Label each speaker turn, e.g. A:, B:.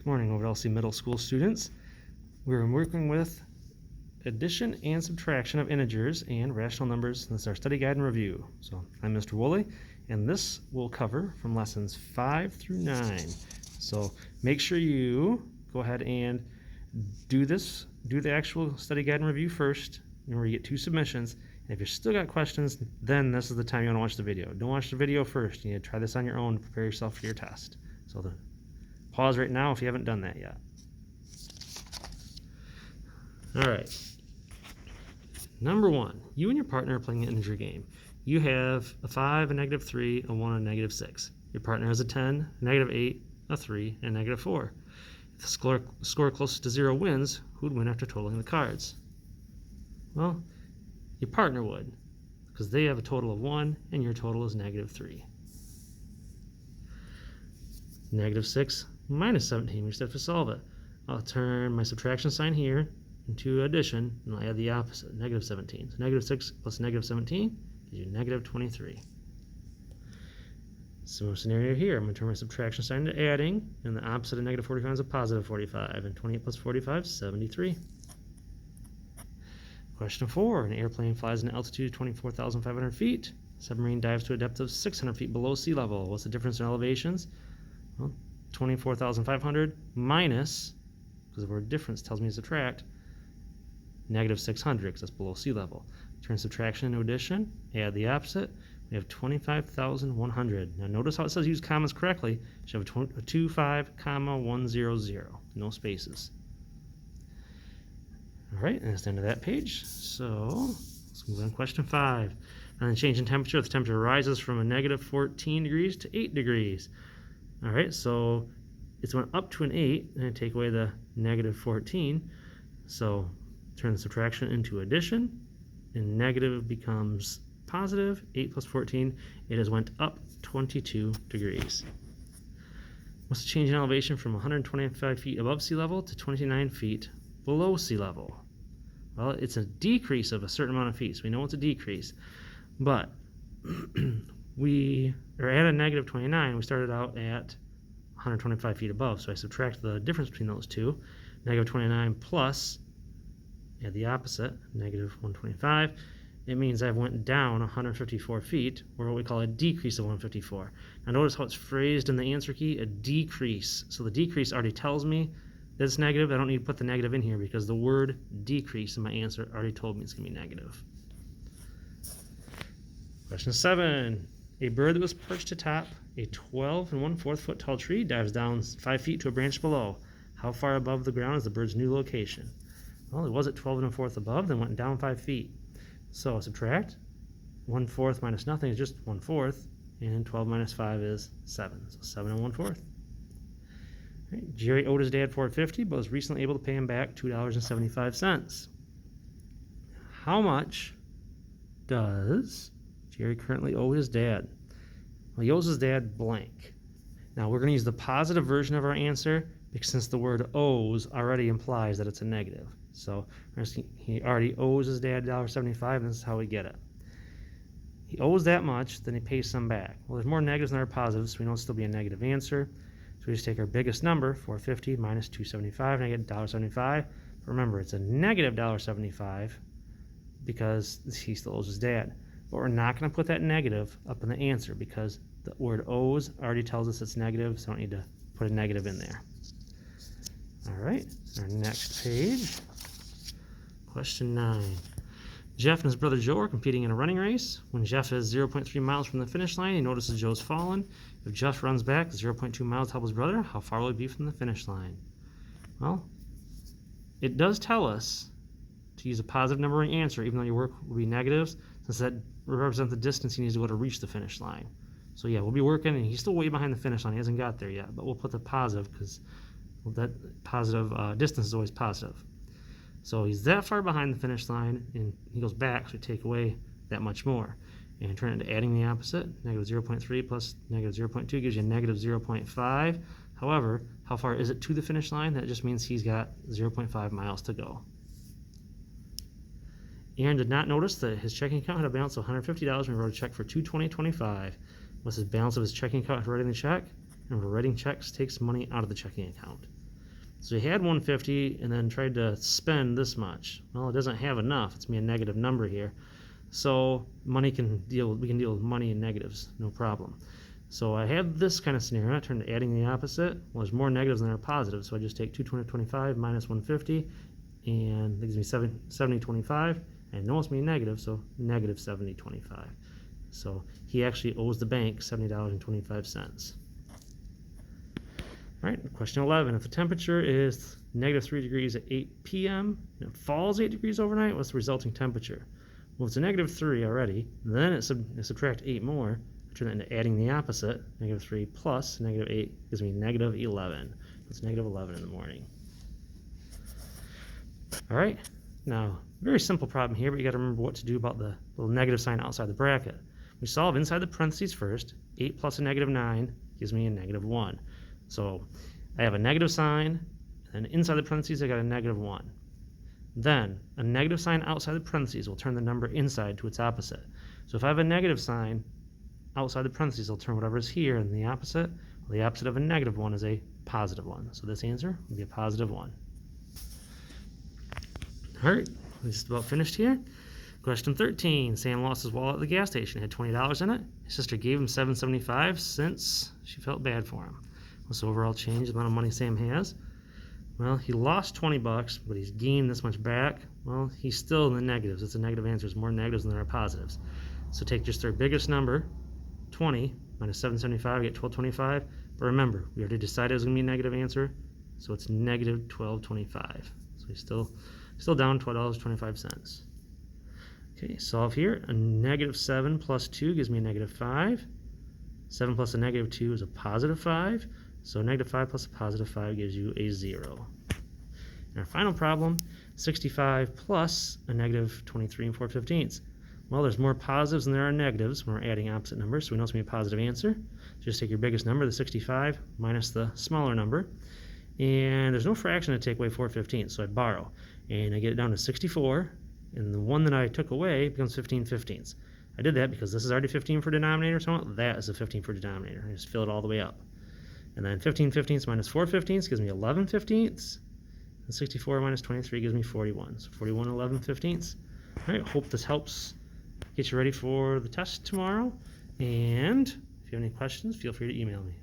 A: Good morning, OEMS middle school students. We're working with addition and subtraction of integers and rational numbers. This is our study guide and review. So I'm Mr. Woolley, and this will cover from lessons 5 through 9. So make sure you go ahead and do the actual study guide and review first. Remember, you get 2 submissions. And if you've still got questions, then this is the time you want to watch the video. Don't watch the video first. You need to try this on your own to prepare yourself for your test. So pause right now if you haven't done that yet. All right. Number 1, you and your partner are playing an integer game. You have a 5, a -3, a 1, and a -6. Your partner has a 10, a -8, a 3, and a -4. If the score closest to 0 wins, who would win after totaling the cards? Well, your partner would, because they have a total of 1, and your total is -3. -6 minus 17, we just have to solve it. I'll turn my subtraction sign here into addition, and I'll add the opposite, -17. So -6 plus -17 gives you -23. Similar scenario here. I'm going to turn my subtraction sign into adding, and the opposite of -45 is a +45, and 28 plus 45 is 73. Question 4. An airplane flies at an altitude of 24,500 feet. A submarine dives to a depth of 600 feet below sea level. What's the difference in elevations? Well, 24,500 minus, because the word difference tells me to subtract, -600, because that's below sea level. Turn subtraction into addition, add the opposite. We have 25,100. Now notice how it says use commas correctly. You should have a 25, 100, no spaces. All right, and that's the end of that page. So let's move on to question 5. And then change in temperature. The temperature rises from a -14 degrees to 8 degrees. All right, so it's went up to an 8, and I take away the -14. So turn the subtraction into addition, and negative becomes positive. 8 plus 14, it has went up 22 degrees. What's the change in elevation from 125 feet above sea level to 29 feet below sea level? Well, it's a decrease of a certain amount of feet, so we know it's a decrease. But we are at a -29. We started out at 125 feet above, so I subtract the difference between those two. -29 plus, add the opposite, -125. It means I went down 154 feet, or what we call a decrease of 154. Now notice how it's phrased in the answer key, a decrease. So the decrease already tells me that it's negative. I don't need to put the negative in here because the word decrease in my answer already told me it's going to be negative. Question 7. A bird that was perched atop a 12 1/4 foot tall tree dives down 5 feet to a branch below. How far above the ground is the bird's new location? Well, it was at 12 1/4 above, then went down 5 feet. So subtract 1/4 minus nothing is just 1/4, and 12 minus 5 is 7. So 7 1/4. Right. Jerry owed his dad $4.50, but was recently able to pay him back $2.75. How much does Jerry currently owe his dad? Well, he owes his dad blank. Now we're going to use the positive version of our answer, because since the word owes already implies that it's a negative. So he already owes his dad $1.75, and this is how we get it. He owes that much, then he pays some back. Well, there's more negatives than there are positives, so we know it'll still be a negative answer. So we just take our biggest number, $4.50 minus $2.75, and I get $1.75. But remember, it's a negative $1.75 because he still owes his dad. But we're not going to put that negative up in the answer because the word owes already tells us it's negative, so I don't need to put a negative in there. All right, our next page. Question 9. Jeff and his brother Joe are competing in a running race. When Jeff is 0.3 miles from the finish line, he notices Joe's fallen. If Jeff runs back 0.2 miles to help his brother, how far will he be from the finish line? Well, it does tell us to use a positive numbering answer, even though your work will be negatives, since that represents the distance he needs to go to reach the finish line. So yeah, we'll be working, and he's still way behind the finish line. He hasn't got there yet, but we'll put the positive because that positive distance is always positive. So he's that far behind the finish line, and he goes back, so we take away that much more. And turn it into adding the opposite. -0.3 plus -0.2 gives you -0.5. However, how far is it to the finish line? That just means he's got 0.5 miles to go. Aaron did not notice that his checking account had a balance of $150 when he wrote a check for $220.25. What's his balance of his checking account after writing the check? And for writing checks takes money out of the checking account. So he had 150 and then tried to spend this much. Well, it doesn't have enough. It's me a negative number here. So we can deal with money and negatives, no problem. So I have this kind of scenario. I turn to adding the opposite. Well, there's more negatives than there are positives. So I just take 225 minus 150, and that gives me 70.25. And notice me negative, so negative 70.25. So he actually owes the bank $70.25. All right, question 11. If the temperature is negative 3 degrees at 8 p.m. and it falls 8 degrees overnight, what's the resulting temperature? Well, it's a negative 3 already. Then it subtract 8 more. I turn that into adding the opposite. Negative 3 plus negative 8 gives me negative 11. It's negative 11 in the morning. All right, now, very simple problem here, but you got to remember what to do about the little negative sign outside the bracket. We solve inside the parentheses first. 8 plus a negative 9 gives me a negative 1. So I have a negative sign, and inside the parentheses I got a negative 1. Then a negative sign outside the parentheses will turn the number inside to its opposite. So if I have a negative sign outside the parentheses, I'll turn whatever is here in the opposite. Well, the opposite of a negative 1 is a positive 1. So this answer will be a positive 1. All right, we're just about finished here. Question 13. Sam lost his wallet at the gas station. It had $20 in it. His sister gave him $7.75 since she felt bad for him. What's the overall change, the amount of money Sam has? Well, he lost 20 bucks, but he's gained this much back. Well, he's still in the negatives. It's a negative answer. There's more negatives than there are positives. So take just their biggest number, 20, minus 775, get 1225. But remember, we already decided it was going to be a negative answer, so it's negative 1225. So he's still down $12.25. Okay, solve here. A negative 7 plus 2 gives me a negative 5. 7 plus a negative 2 is a positive 5. So negative 5 plus a positive 5 gives you a 0. And our final problem, 65 plus a negative 23 and 4/15. Well, there's more positives than there are negatives when we're adding opposite numbers, so we know it's going to be a positive answer. Just take your biggest number, the 65, minus the smaller number. And there's no fraction to take away 4/15, so I borrow. And I get it down to 64, and the one that I took away becomes 15/15. I did that because this is already 15 for denominator, so that is a 15 for denominator. I just fill it all the way up. And then 15/15 minus 4/15 gives me 11/15. And 64 minus 23 gives me 41. So 41 11/15. All right, hope this helps get you ready for the test tomorrow. And if you have any questions, feel free to email me.